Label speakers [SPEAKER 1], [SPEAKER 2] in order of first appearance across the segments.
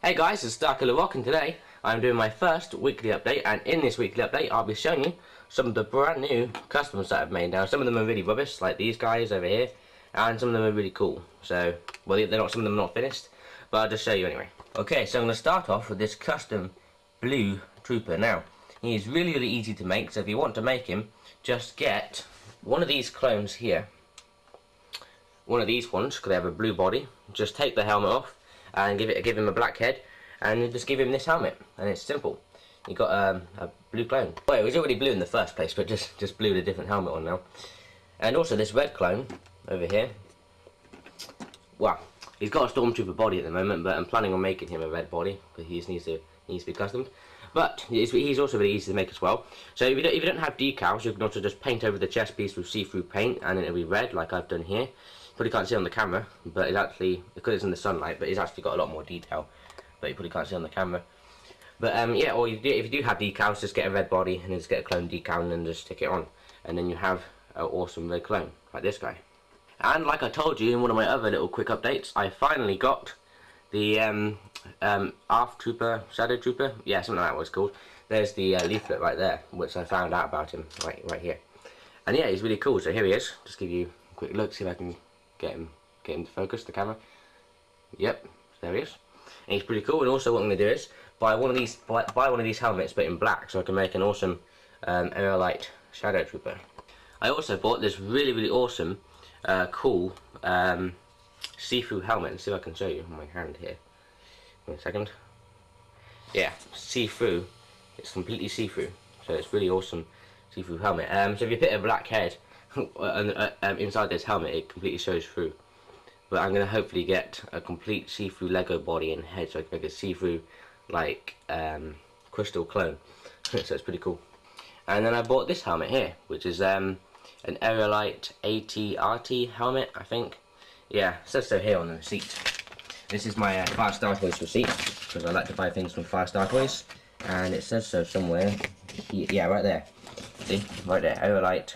[SPEAKER 1] Hey guys, it's Darkkiller Rock, and today I'm doing my first weekly update, and in this weekly update I'll be showing you some of the brand new customs that I've made. Now some of them are really rubbish, like these guys over here, and some of them are really cool. So, well, some of them are not finished, but I'll just show you anyway. Okay, so I'm going to start off with this custom blue trooper. Now, he's really easy to make, so if you want to make him, just get one of these clones here. One of these ones, because they have a blue body. Just take the helmet off and give him a black head, and you just give him this helmet, and it's simple. You got a blue clone. Well, it was already blue in the first place, but just blue with a different helmet on now. And also this red clone over here. Well, he's got a stormtrooper body at the moment, but I'm planning on making him a red body because he needs to be customed. But he's also really easy to make as well. So if you don't have decals, you can also just paint over the chest piece with see-through paint, and it'll be red like I've done here. Probably can't see on the camera, but it's actually, because it's in the sunlight, but it's actually got a lot more detail, but you probably can't see on the camera. But yeah, or if you do have decals, just get a red body and just get a clone decal and then just stick it on, and then you have an awesome red clone like this guy. And like I told you in one of my other little quick updates, I finally got the ARF Trooper, Shadow Trooper, yeah, something like that was called. There's the leaflet right there, which I found out about him right here. And yeah, he's really cool. So here he is. Just give you a quick look, see if I can get him to focus the camera. Yep, there he is. And he's pretty cool. And also what I'm going to do is buy one of these helmets, but in black, so I can make an awesome Aerolite Shadow Trooper. I also bought this really awesome, cool see-through helmet. Let's see if I can show you on my hand here. Wait a second. Yeah, see-through. It's completely see-through, so it's really awesome see-through helmet. So if you put a black head inside this helmet, it completely shows through. But I'm going to hopefully get a complete see-through Lego body and head, so I can make a see-through like crystal clone. So it's pretty cool. And then I bought this helmet here, which is an Aerolite AT-RT helmet, I think. Yeah, it says so here on the receipt. This is my Firestar Toys receipt, because I like to buy things from Firestar Toys, and it says so somewhere. Yeah, right there. See, right there, Aerolite.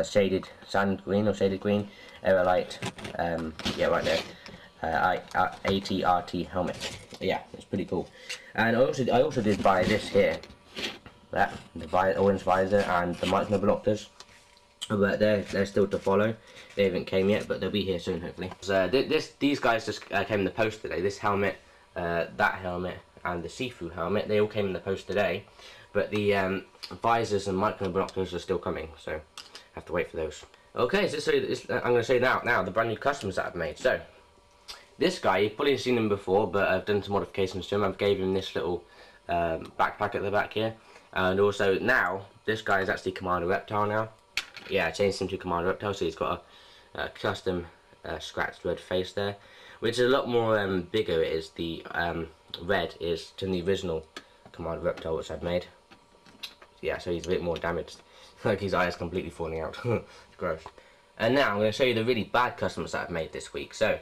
[SPEAKER 1] Shaded sand green or shaded green, Aerolite, yeah, right there, AT-RT helmet. Yeah, it's pretty cool. And I also did buy this here, the orange visor and the micro-binoculars, but they're still to follow. They haven't came yet, but they'll be here soon hopefully. So these guys just came in the post today. This helmet, that helmet, and the see-through helmet, they all came in the post today, but the visors and micro-binoculars are still coming, so have to wait for those. Okay, so I'm going to show you now the brand new customs that I've made. So this guy, you've probably seen him before, but I've done some modifications to him. I've gave him this little backpack at the back here, and also now this guy is actually Commander Reptile now. Yeah, I changed him to Commander Reptile, so he's got a custom scratched red face there, which is a lot more bigger. It is the red is than the original Commander Reptile which I've made. Yeah, so he's a bit more damaged. Like his eye is completely falling out. It's gross. And now I'm going to show you the really bad customs that I've made this week. So,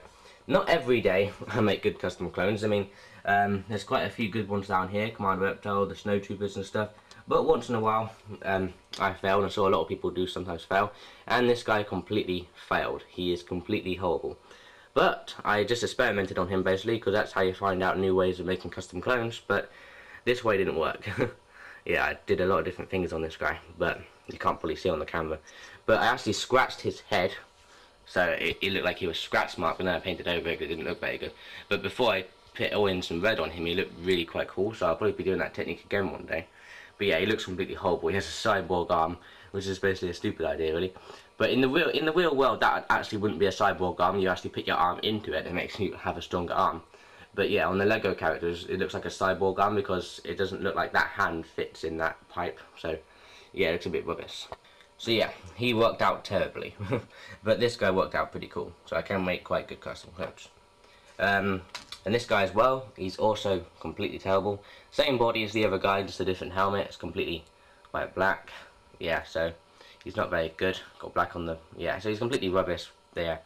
[SPEAKER 1] not every day I make good custom clones. I mean, there's quite a few good ones down here, Commander Reptile, the Snow Troopers and stuff. But once in a while, I fail, and I saw a lot of people do sometimes fail. And this guy completely failed. He is completely horrible. But I just experimented on him basically, because that's how you find out new ways of making custom clones. But this way didn't work. Yeah, I did a lot of different things on this guy, but you can't probably see on the camera. But I actually scratched his head, so it looked like he was scratch marked, and then I painted over it, it didn't look very good. But before I put oil in some red on him, he looked really quite cool, so I'll probably be doing that technique again one day. But yeah, he looks completely horrible. He has a cyborg arm, which is basically a stupid idea really. But in the real world, that actually wouldn't be a cyborg arm. You actually put your arm into it, and it makes you have a stronger arm. But yeah, on the Lego characters, it looks like a cyborg arm because it doesn't look like that hand fits in that pipe. So yeah, it looks a bit rubbish. So yeah, he worked out terribly. But this guy worked out pretty cool. So I can make quite good custom clones. And this guy as well, he's also completely terrible. Same body as the other guy, just a different helmet. It's completely white black. Yeah, so he's not very good. Got black on the, yeah, so he's completely rubbish there.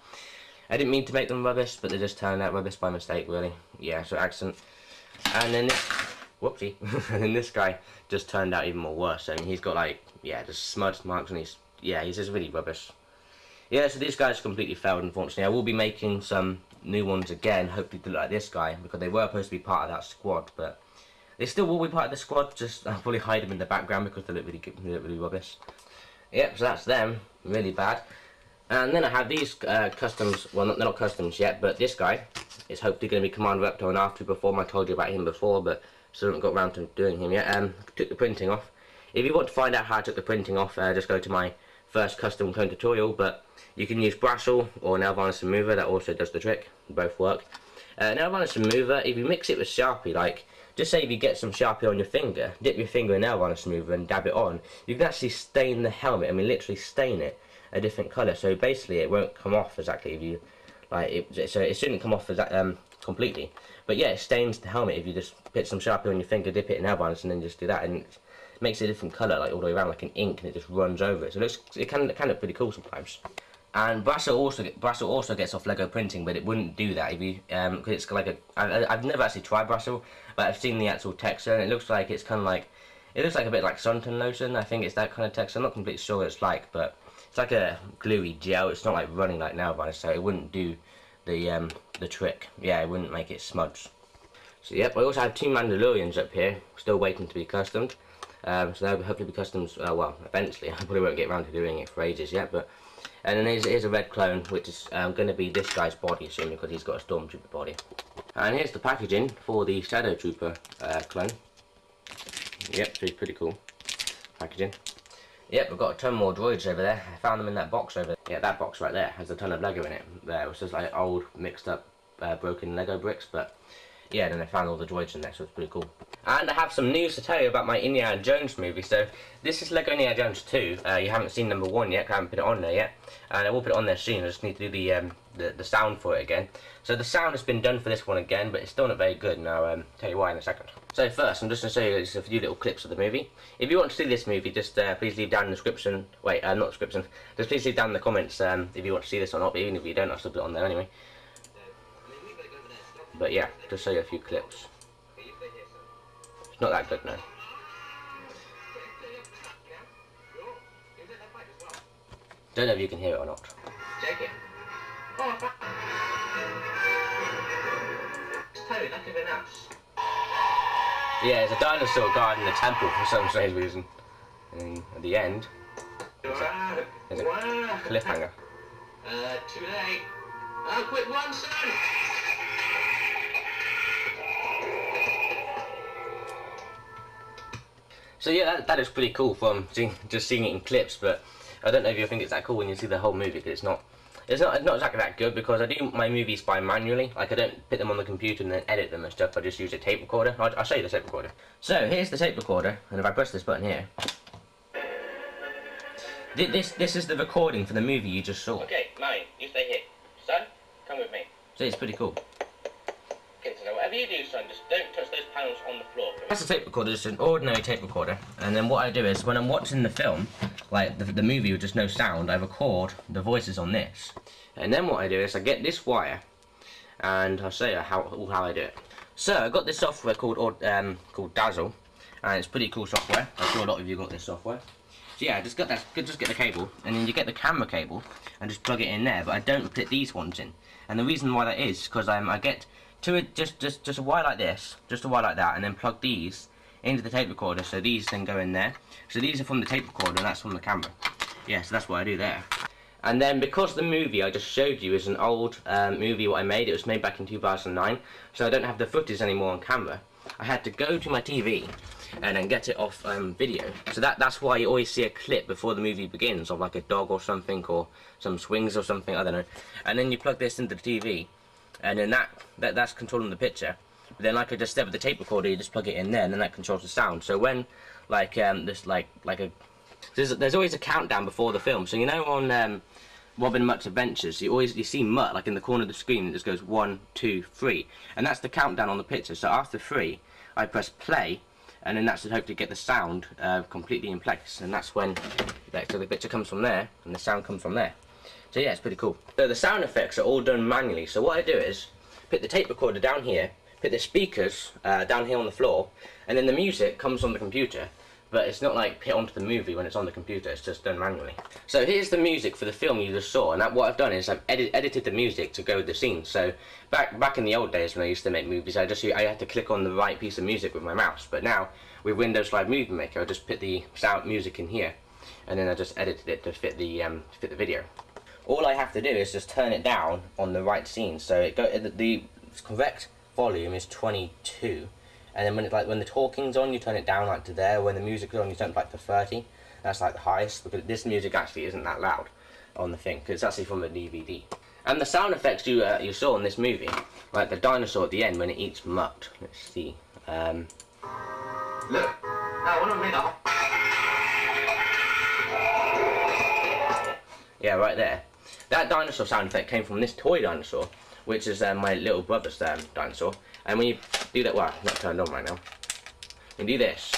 [SPEAKER 1] I didn't mean to make them rubbish, but they just turned out rubbish by mistake, really. Yeah, so accident. And then this, whoopsie, and then this guy just turned out even more worse. I mean, he's got like, yeah, just smudged marks, and he's just really rubbish. Yeah, so these guys completely failed, unfortunately. I will be making some new ones again, hopefully to look like this guy, because they were supposed to be part of that squad, but they still will be part of the squad, just I'll probably hide them in the background because they look really good, they look really rubbish. Yep, so that's them, really bad. And then I have these customs, well they're not customs yet, but this guy is hopefully going to be Commander Repto and After Perform. I told you about him before, but still haven't got around to doing him yet. Took the printing off. If you want to find out how I took the printing off, just go to my first custom clone tutorial, but you can use Brassel or Nail Varnish Remover, that also does the trick, both work. Nail Varnish Remover, if you mix it with Sharpie, like, just say if you get some Sharpie on your finger, dip your finger in Nail Varnish Remover and dab it on, you can actually stain the helmet, I mean literally stain it a different colour, so basically it won't come off exactly if you, like, so it shouldn't come off completely, but yeah, it stains the helmet if you just put some Sharpie on your finger, dip it in Nail Varnish and then just do that, and it makes it a different colour, like all the way around, like an ink, and it just runs over it, so it can look pretty cool sometimes. And Brassel also gets off Lego printing, but it wouldn't do that if you, because it's like I've never actually tried Brassel, but I've seen the actual texture, and it looks like it's kind of like, it looks like a bit like suntan lotion. I think it's that kind of texture. I'm not completely sure what it's like, but it's like a gluey gel. It's not like running like nail varnish, so it wouldn't do the trick. Yeah, it wouldn't make it smudge. So yep, I also have 2 Mandalorians up here, still waiting to be customed. So they'll hopefully be customs. Well, eventually. I probably won't get around to doing it for ages yet, but. And then here's a red clone, which is going to be this guy's body, assuming, because he's got a Stormtrooper body. And here's the packaging for the Shadow Trooper clone. Yep, so it's pretty cool packaging. Yep, we've got a ton more droids over there. I found them in that box over there. Yeah, that box right there has a ton of Lego in it. There, it was just like old, mixed up, broken Lego bricks, but yeah, then I found all the droids in there, so it's pretty cool. And I have some news to tell you about my Indiana Jones movie. So this is Lego Indiana Jones 2. You haven't seen number 1 yet, 'cause I haven't put it on there yet. And I will put it on there soon. I just need to do the sound for it again. So the sound has been done for this one again, but it's still not very good. And I'll tell you why in a second. So first, I'm just going to show you just a few little clips of the movie. If you want to see this movie, just please leave down in the description. Wait, not description. Just please leave down in the comments if you want to see this or not. But even if you don't, I'll still put it on there anyway. But yeah, just show you a few clips. It's not that good now. Don't know if you can hear it or not.
[SPEAKER 2] Check it.
[SPEAKER 1] Yeah, there's a dinosaur guarding the temple for some strange reason. And at the end, there's a cliffhanger.
[SPEAKER 2] Too late. I'll quit one, son.
[SPEAKER 1] So yeah, that is pretty cool from just seeing it in clips, but I don't know if you think it's that cool when you see the whole movie, because it's not exactly that good, because I do my movies by manually. Like, I don't put them on the computer and then edit them and stuff. I just use a tape recorder. I'll show you the tape recorder. So here's the tape recorder, and if I press this button here, this is the recording for the movie you just saw.
[SPEAKER 2] Okay, Mummy, you stay here. Son, come with me.
[SPEAKER 1] So it's pretty cool.
[SPEAKER 2] Okay, so whatever you do, son, just don't touch those panels on the floor.
[SPEAKER 1] That's a tape recorder, just an ordinary tape recorder. And then what I do is, when I'm watching the film, like the movie with just no sound, I record the voices on this. And then what I do is I get this wire, and I'll show you how I do it. So I got this software called Dazzle, and it's pretty cool software. I'm sure a lot of you got this software. So yeah, just get the cable, and then you get the camera cable, and just plug it in there. But I don't put these ones in, and the reason why that is because I get just a wire like this, just a wire like that, and then plug these into the tape recorder, so these then go in there. So these are from the tape recorder and that's from the camera. Yeah, so that's what I do there. And then because the movie I just showed you is an old movie what I made, it was made back in 2009, so I don't have the footage anymore on camera, I had to go to my TV and then get it off video. So that's why you always see a clip before the movie begins of like a dog or something, or some swings or something, I don't know. And then you plug this into the TV, and then that's controlling the picture. But then like I just said with the tape recorder, you just plug it in there, and then that controls the sound. So when there's always a countdown before the film. So you know on Robin Mutt's Adventures, you see Mutt like in the corner of the screen. It just goes 1, 2, 3, and that's the countdown on the picture. So after 3, I press play, and then that should hopefully get the sound completely in place. And that's when so the picture comes from there, and the sound comes from there. So yeah, it's pretty cool. So the sound effects are all done manually. So what I do is put the tape recorder down here, put the speakers down here on the floor, and then the music comes on the computer but it's not like put onto the movie when it's on the computer, it's just done manually. So here's the music for the film you just saw, and what I've done is I've edited the music to go with the scene. So back in the old days when I used to make movies, I had to click on the right piece of music with my mouse, but now with Windows Live Movie Maker I just put the sound music in here, and then I just edited it to fit the video. All I have to do is just turn it down on the right scene, so the correct volume is 22. And then when the talking's on, you turn it down like to there. When the music's on, you turn it like to 30. That's like the highest, because this music actually isn't that loud on the thing, because it's actually from a DVD. And the sound effects you saw in this movie, like the dinosaur at the end when it eats mutt. Let's see. Look. Yeah, right there. That dinosaur sound effect came from this toy dinosaur, which is my little brother's dinosaur. And when you do that, well, not turned on right now. When you do this,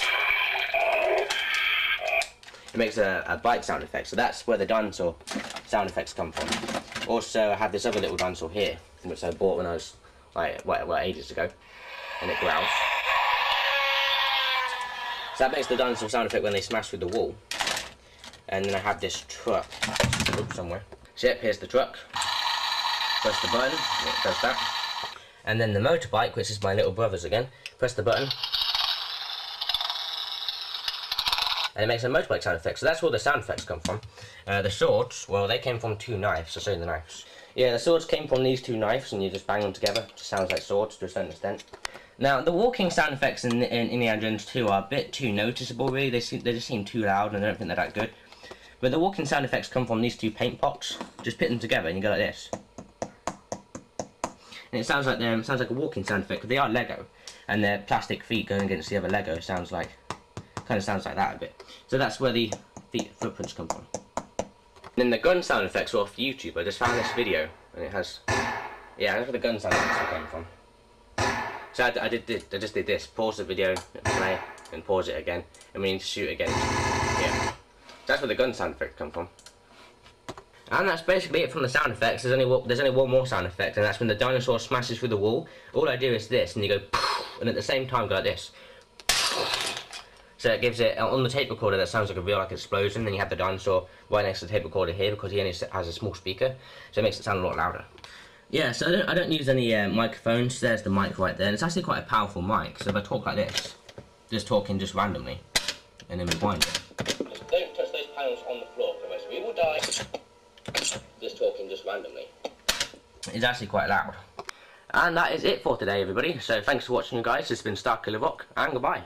[SPEAKER 1] it makes a bite sound effect. So that's where the dinosaur sound effects come from. Also, I have this other little dinosaur here, which I bought when I was like ages ago, and it growls. So that makes the dinosaur sound effect when they smash through the wall. And then I have this truck somewhere. So yep, here's the truck. Press the button, it does that. And then the motorbike, which is my little brother's again, press the button, and it makes a motorbike sound effect. So that's where the sound effects come from. The swords, well, they came from 2 knives. I'll show you the knives. Yeah, the swords came from these 2 knives, and you just bang them together. It just sounds like swords to a certain extent. Now, the walking sound effects in Indiana Jones 2 are a bit too noticeable, really. They just seem too loud, and I don't think they're that good. But the walking sound effects come from these 2 paint pots. Just put them together, and you go like this. And it sounds like a walking sound effect, because they are Lego, and their plastic feet going against the other Lego kind of sounds like that a bit. So that's where the footprints come from. And then the gun sound effects were off YouTube. I just found this video, and it has, yeah, that's where the gun sound effects came from. So I just did this, pause the video, play, and pause it again, and we need to shoot again. Yeah, so that's where the gun sound effects come from. And that's basically it from the sound effects. There's only one more sound effect, and that's when the dinosaur smashes through the wall. All I do is this, and you go, and at the same time go like this. So it gives it, on the tape recorder, that sounds like a real explosion. Then you have the dinosaur right next to the tape recorder here, because he only has a small speaker, so it makes it sound a lot louder. Yeah, so I don't use any microphones. There's the mic right there, and it's actually quite a powerful mic. So if I talk like this, just talking just randomly, and then rewind it.
[SPEAKER 2] Just don't touch those panels on the floor, otherwise we will die. Just talking just randomly.
[SPEAKER 1] It's actually quite loud. And that is it for today, everybody. So thanks for watching, guys. This has been Star Killer Rock, and goodbye.